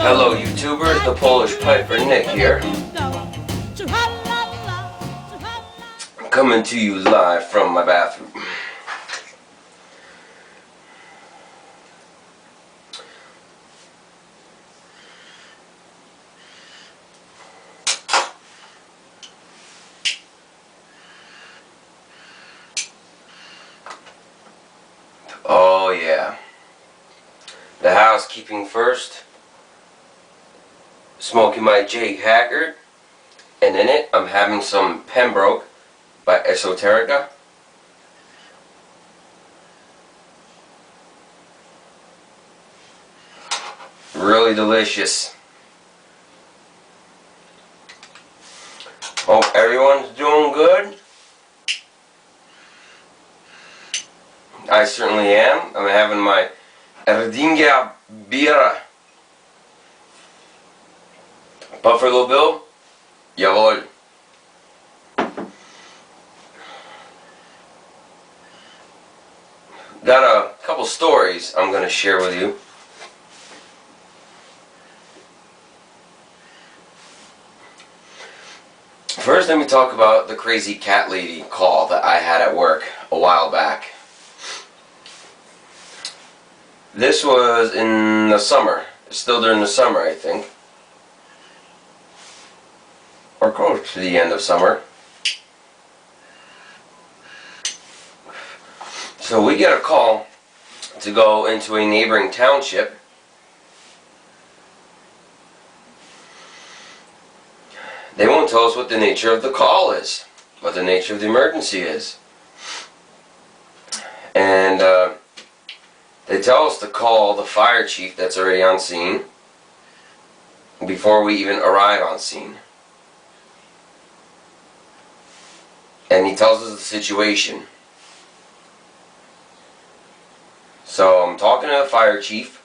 Hello YouTubers, the Polish Piper Nick here. Coming to you live from my bathroom. Oh yeah. The housekeeping first. Smoking+Jake Haggard. And in it, I'm having some Pembroke by Esoterica. Really delicious. Hope everyone's doing good. I certainly am. I'm having my Erdinga beer. Buffalo Bill? Jawohl. Got a couple stories I'm going to share with you. First, let me talk about the crazy cat lady call that I had at work a while back. This was in the summer. Still during the summer, I think. Or close to the end of summer. So we get a call to go into a neighboring township. They won't tell us what the nature of the call is, what the nature of the emergency is. And they tell us to call the fire chief that's already on scene before we even arrive on scene. And he tells us the situation. So I'm talking to the fire chief,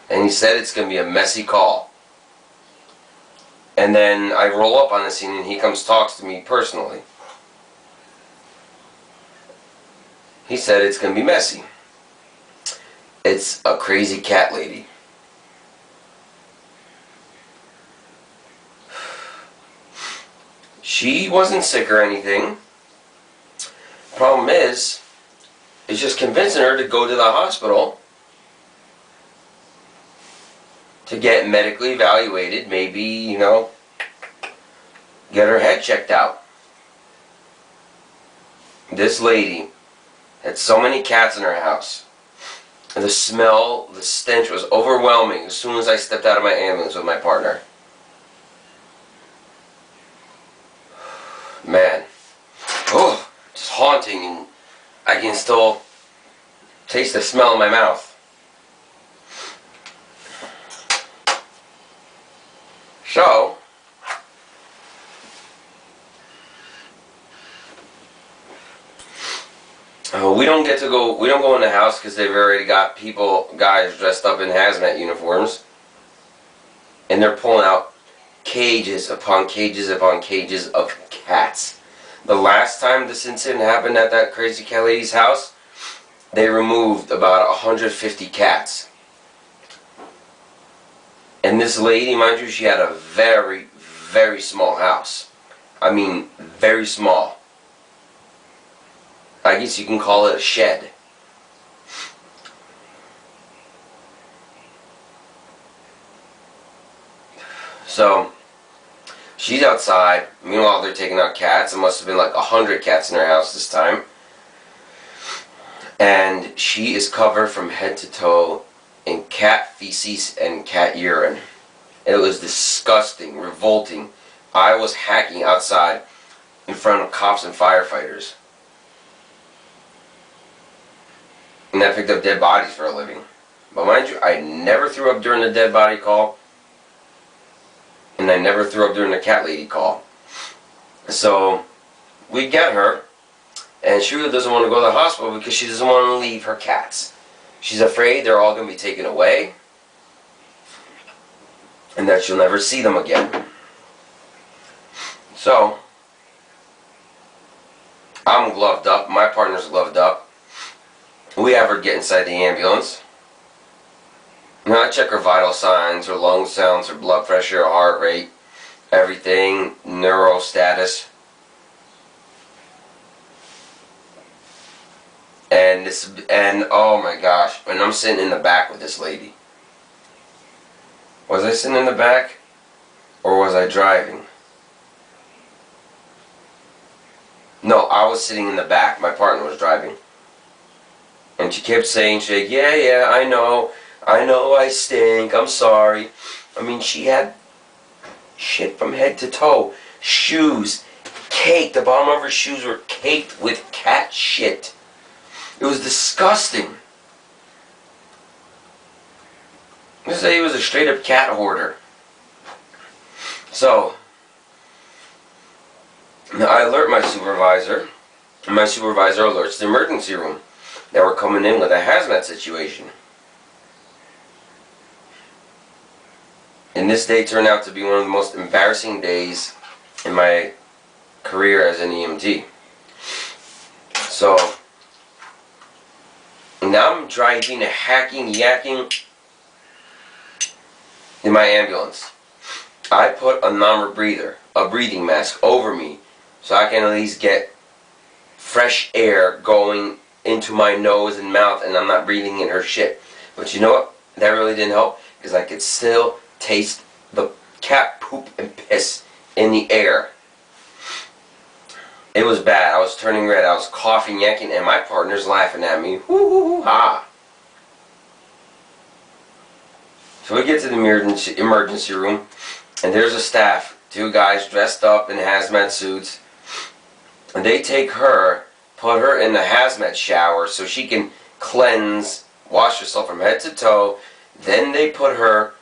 and he said it's going to be a messy call. And then I roll up on the scene and he comes talks to me personally. He said it's going to be messy. It's a crazy cat lady. She wasn't sick or anything. Problem is, it's just convincing her to go to the hospital to get medically evaluated, maybe, you know, get her head checked out. This lady had so many cats in her house. And the smell, the stench was overwhelming as soon as I stepped out of my ambulance with my partner. Man. Oh, just haunting, and I can still taste the smell in my mouth. So, we don't go in the house because they've already got guys dressed up in hazmat uniforms, and they're pulling out cages upon cages upon cages of cats. The last time this incident happened at that crazy cat lady's house, they removed about 150 cats. And this lady, mind you, she had a very, very small house. I mean, very small. I guess you can call it a shed. So, she's outside. Meanwhile, they're taking out cats. It must have been like 100 cats in her house this time. And she is covered from head to toe in cat feces and cat urine. It was disgusting, revolting. I was hacking outside in front of cops and firefighters. And I picked up dead bodies for a living. But mind you, I never threw up during the dead body call. And I never threw up during the cat lady call. So, we get her. And she really doesn't want to go to the hospital because she doesn't want to leave her cats. She's afraid they're all going to be taken away. And that she'll never see them again. So, I'm gloved up. My partner's gloved up. We have her get inside the ambulance. Now I check her vital signs, her lung sounds, her blood pressure, her heart rate, everything, neuro status. And oh my gosh, and I'm sitting in the back with this lady. Was I sitting in the back? Or was I driving? No, I was sitting in the back. My partner was driving. And she kept saying, yeah, I know I stink, I'm sorry. I mean, she had shit from head to toe. Shoes, caked, the bottom of her shoes were caked with cat shit. It was disgusting. Let's say he was a straight up cat hoarder. So, I alert my supervisor, and my supervisor alerts the emergency room that we're coming in with a hazmat situation. And this day turned out to be one of the most embarrassing days in my career as an EMT. So, now I'm driving, hacking, yakking in my ambulance. I put a non-rebreather, a breathing mask, over me so I can at least get fresh air going into my nose and mouth, and I'm not breathing in her shit. But you know what? That really didn't help, because I could still taste the cat poop and piss in the air. It was bad. I was turning red. I was coughing, yanking, and my partner's laughing at me. Hoo hoo hoo ha. So we get to the emergency room, and there's a staff, 2 guys dressed up in hazmat suits, and they take her, put her in the hazmat shower so she can cleanse, wash herself from head to toe. Then they put her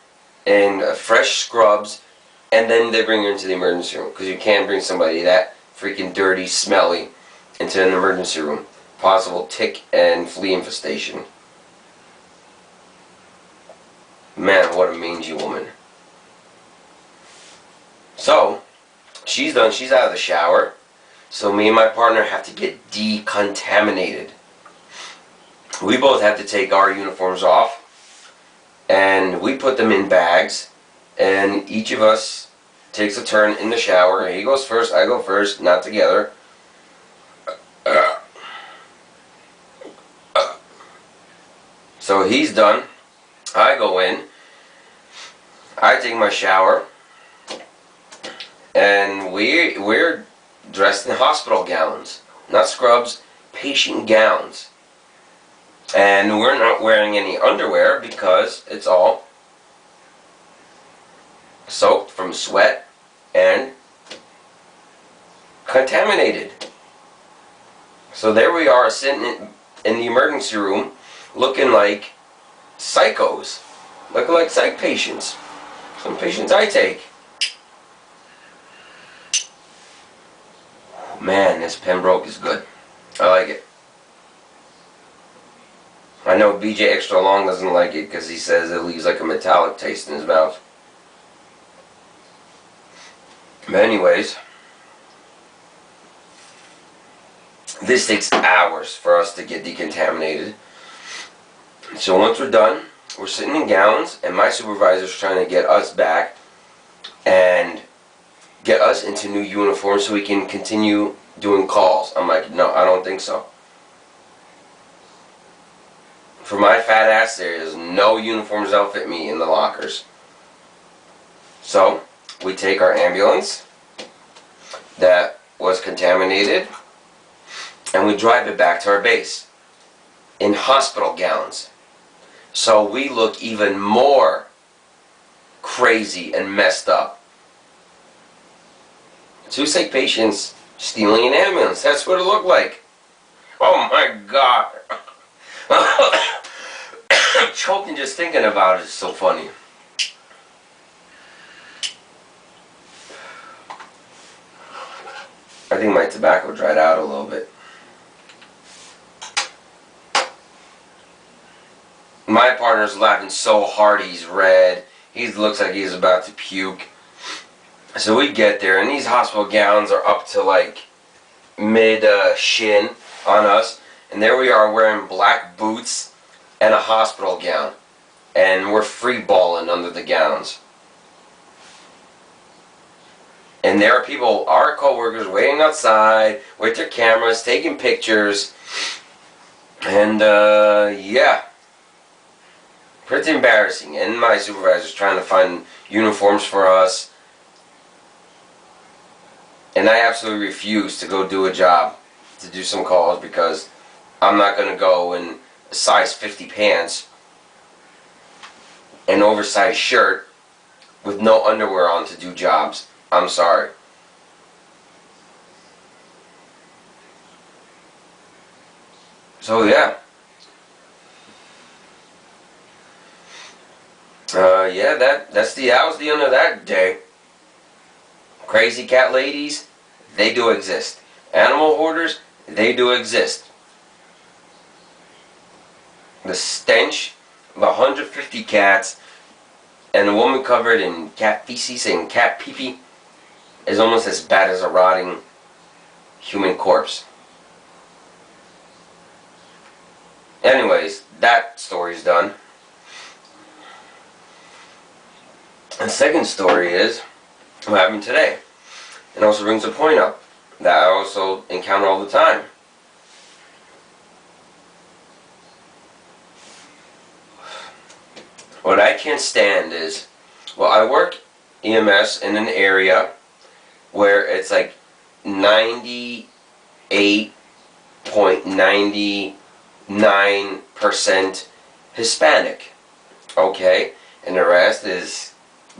in fresh scrubs, and then they bring her into the emergency room, because you can't bring somebody that freaking dirty, smelly into an emergency room. Possible tick and flea infestation. Man, what a mangy woman. So, she's done, she's out of the shower. So me and my partner have to get decontaminated. We both have to take our uniforms off, and we put them in bags, and each of us takes a turn in the shower. He goes first, I go first, not together. So he's done. I go in. I take my shower. And we're dressed in hospital gowns. Not scrubs, patient gowns. And we're not wearing any underwear because it's all soaked from sweat and contaminated. So there we are, sitting in the emergency room looking like psychos, looking like psych patients. Some patients I take. Man, this Pembroke is good. I like it. I know BJ Extra Long doesn't like it because he says it leaves like a metallic taste in his mouth. But anyways, this takes hours for us to get decontaminated. So once we're done, we're sitting in gowns, and my supervisor's trying to get us back and get us into new uniforms so we can continue doing calls. I'm like, no, I don't think so. For my fat ass, there is no uniforms that'll fit me in the lockers. So we take our ambulance that was contaminated, and we drive it back to our base in hospital gowns. So we look even more crazy and messed up. 2 sick patients stealing an ambulance. That's what it looked like. Oh my God. I'm choking just thinking about it. It's so funny. I think my tobacco dried out a little bit. My partner's laughing so hard he's red. He looks like he's about to puke. So we get there, and these hospital gowns are up to like mid-shin on us. And there we are wearing black boots and a hospital gown. and we're free balling under the gowns. And there are people, our co-workers, waiting outside with their cameras, taking pictures. And, yeah. Pretty embarrassing. And my supervisor's trying to find uniforms for us. And I absolutely refuse to go do a job, to do some calls, because I'm not going to go in a size 50 pants, an oversized shirt, with no underwear on to do jobs. I'm sorry. So yeah. Yeah, that was the end of that day. Crazy cat ladies, they do exist. Animal hoarders, they do exist. The stench of 150 cats and a woman covered in cat feces and cat pee-pee is almost as bad as a rotting human corpse. Anyways, that story's done. The second story is what happened today. It also brings a point up that I also encounter all the time. What I can't stand is, well, I work EMS in an area where it's like 98.99% Hispanic. Okay? And the rest is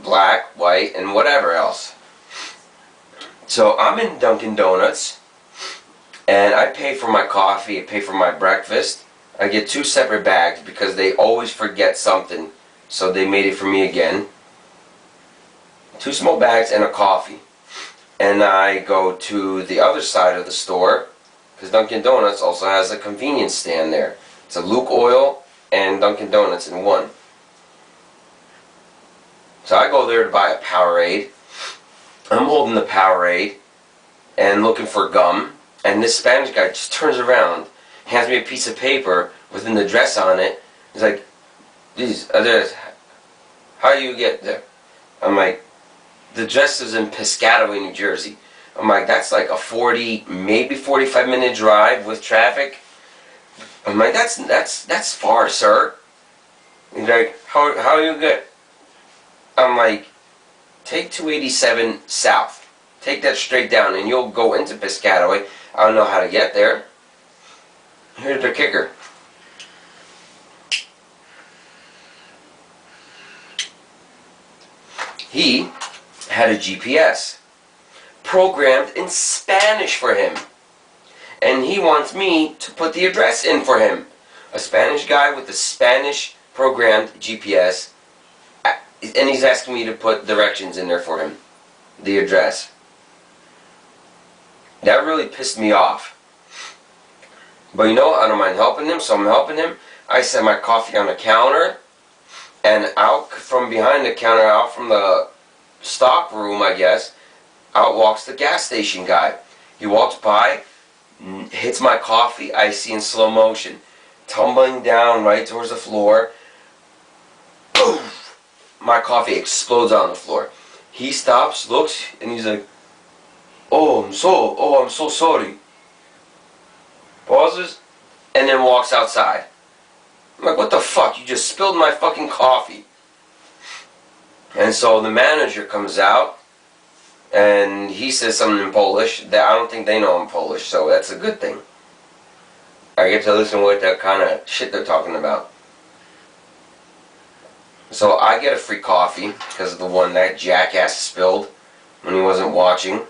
black, white, and whatever else. So I'm in Dunkin' Donuts, and I pay for my coffee, I pay for my breakfast. I get 2 separate bags because they always forget something, so they made it for me again. 2 small bags and a coffee. And I go to the other side of the store, because Dunkin' Donuts also has a convenience stand there. It's a Luke Oil and Dunkin' Donuts in one. So I go there to buy a Powerade. I'm holding the Powerade and looking for gum, and this Spanish guy just turns around, hands me a piece of paper with an address on it. He's like, "These address, how do you get there?" I'm like, "The address is in Piscataway, New Jersey." I'm like, "That's like a 40, maybe 45-minute drive with traffic." I'm like, that's far, sir." He's like, how you get?" I'm like, "Take 287 south. Take that straight down and you'll go into Piscataway." I don't know how to get there. Here's the kicker. He had a GPS programmed in Spanish for him. And he wants me to put the address in for him. A Spanish guy with a Spanish programmed GPS. And he's asking me to put directions in there for him. The address. That really pissed me off. But you know what? I don't mind helping him, so I'm helping him. I set my coffee on the counter. And out from behind the counter, out from the stock room, I guess, out walks the gas station guy. He walks by, hits my coffee, I see in slow motion, tumbling down right towards the floor. Boom! My coffee explodes on the floor. He stops, looks, and he's like, I'm so sorry." Pauses, and then walks outside. I'm like, "What the fuck? You just spilled my fucking coffee." And so the manager comes out, and he says something in Polish that I don't think they know in Polish, so that's a good thing. I get to listen to what that kind of shit they're talking about. So I get a free coffee because of the one that jackass spilled when he wasn't watching.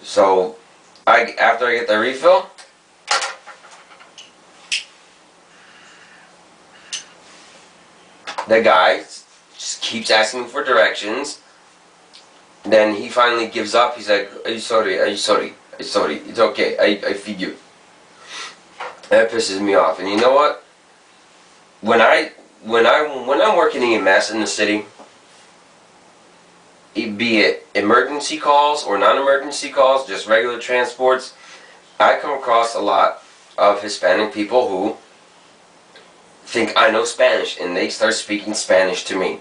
So after I get the refill, the guy just keeps asking for directions. Then he finally gives up. He's like, Are you sorry? It's okay. I feed you." That pisses me off. And you know what? When I'm working EMS in the city, be it emergency calls or non-emergency calls, just regular transports, I come across a lot of Hispanic people who think I know Spanish, and they start speaking Spanish to me.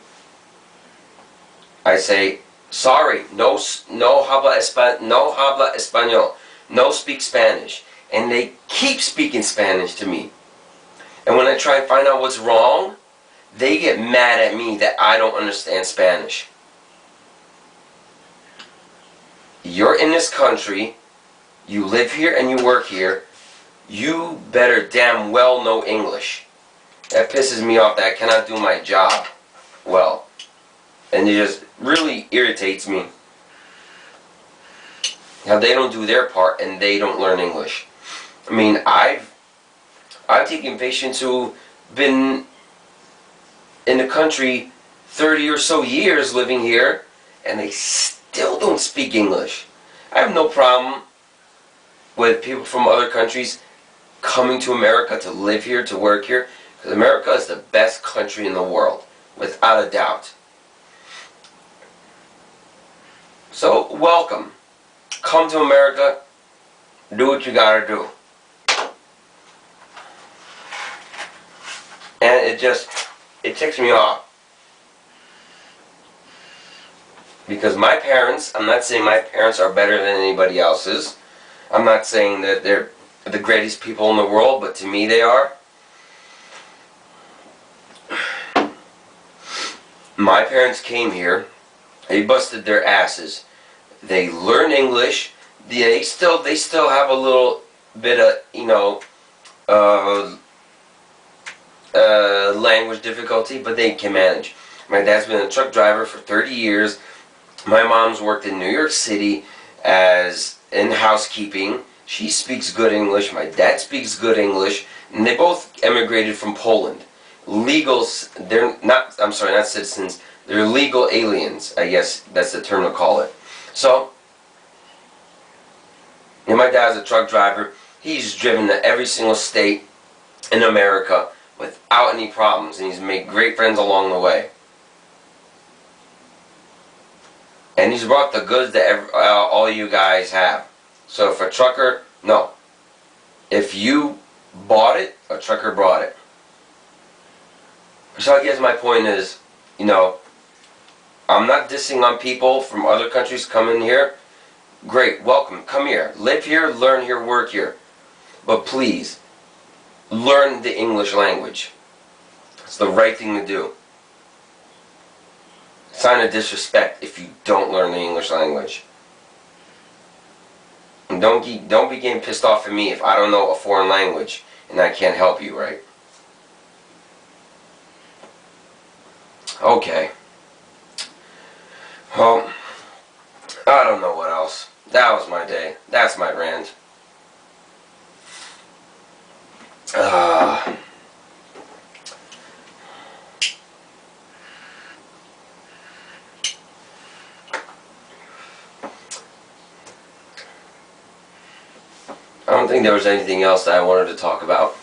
I say, sorry, no habla español, no speak Spanish. And they keep speaking Spanish to me. And when I try and find out what's wrong, they get mad at me that I don't understand Spanish. You're in this country, you live here and you work here, you better damn well know English. That pisses me off that I cannot do my job well. And it just really irritates me how they don't do their part and they don't learn English. I mean, I've taken patients who've been in the country 30 or so years living here, and they still don't speak English. I have no problem with people from other countries coming to America to live here, to work here, because America is the best country in the world, without a doubt. So, welcome. Come to America, do what you gotta do. And it ticks me off. Because my parents, I'm not saying my parents are better than anybody else's. I'm not saying that they're the greatest people in the world, but to me they are. My parents came here, they busted their asses. They learn English, they still have a little bit of, language difficulty, but they can manage. My dad's been a truck driver for 30 years. My mom's worked in New York City as in housekeeping. She speaks good English. My dad speaks good English. And they both emigrated from Poland. Legals, they're not, I'm sorry, not citizens. They're legal aliens, I guess that's the term to call it. So, my dad's a truck driver. He's driven to every single state in America without any problems, and he's made great friends along the way. And he's brought the goods that all you guys have. So if a trucker, no. If you bought it, a trucker brought it. So I guess my point is, I'm not dissing on people from other countries coming here. Great, welcome, come here. Live here, learn here, work here. But please, learn the English language. It's the right thing to do. Sign of disrespect if you don't learn the English language. And don't be getting pissed off at me if I don't know a foreign language and I can't help you, right? Okay. Well, I don't know what else. That was my day. That's my rant. I don't think there was anything else that I wanted to talk about.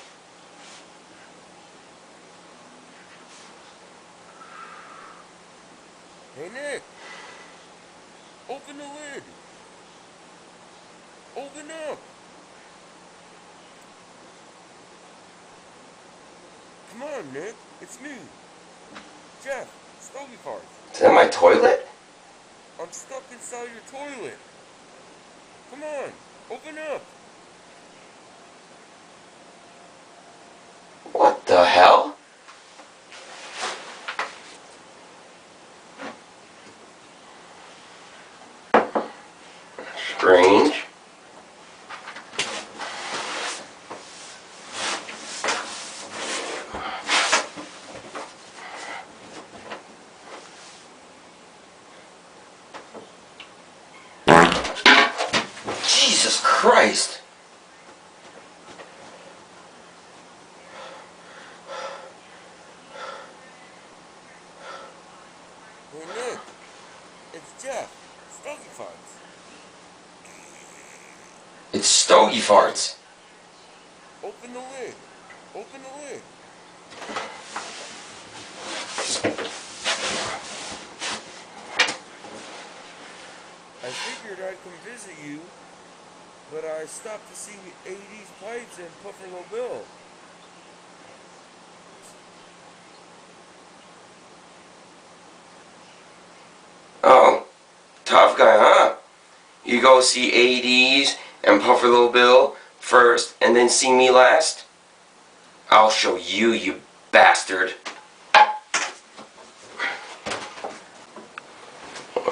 Hey Nick, open the lid. Open up. Come on, Nick. It's me. Jeff, StogieFarts. Is that my toilet? I'm stuck inside your toilet. Come on, open up. What the hell? Strange. Jesus Christ. Hey Nick, it's Jeff, StogieFarts. It's StogieFarts. Open the lid. Open the lid. I figured I'd come visit you, but I stopped to see 80s pipes and Pufferlo Bill. Tough guy, huh? You go see ADs and Puffer Little Bill first and then see me last? I'll show you, you bastard.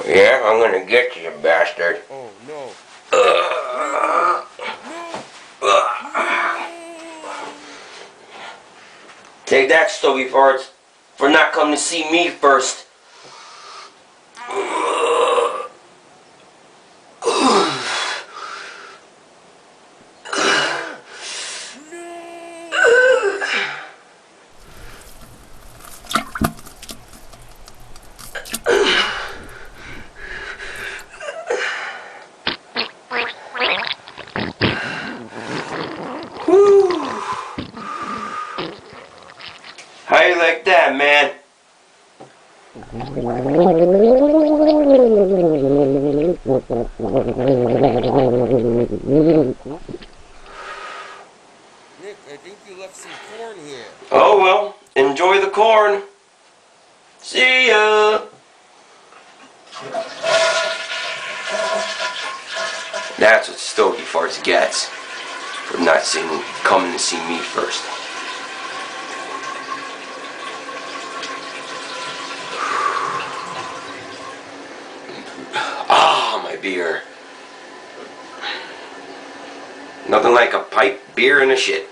Yeah, I'm gonna get you, you bastard. Oh no. Take that, StogieFarts, for not coming to see me first. How you like that, man? Nick, I think you left some corn here. Oh well, enjoy the corn. See ya. That's what StogieFarts gets for not coming to see me first. Ah, my beer. Nothing like a pipe, beer, and a shit.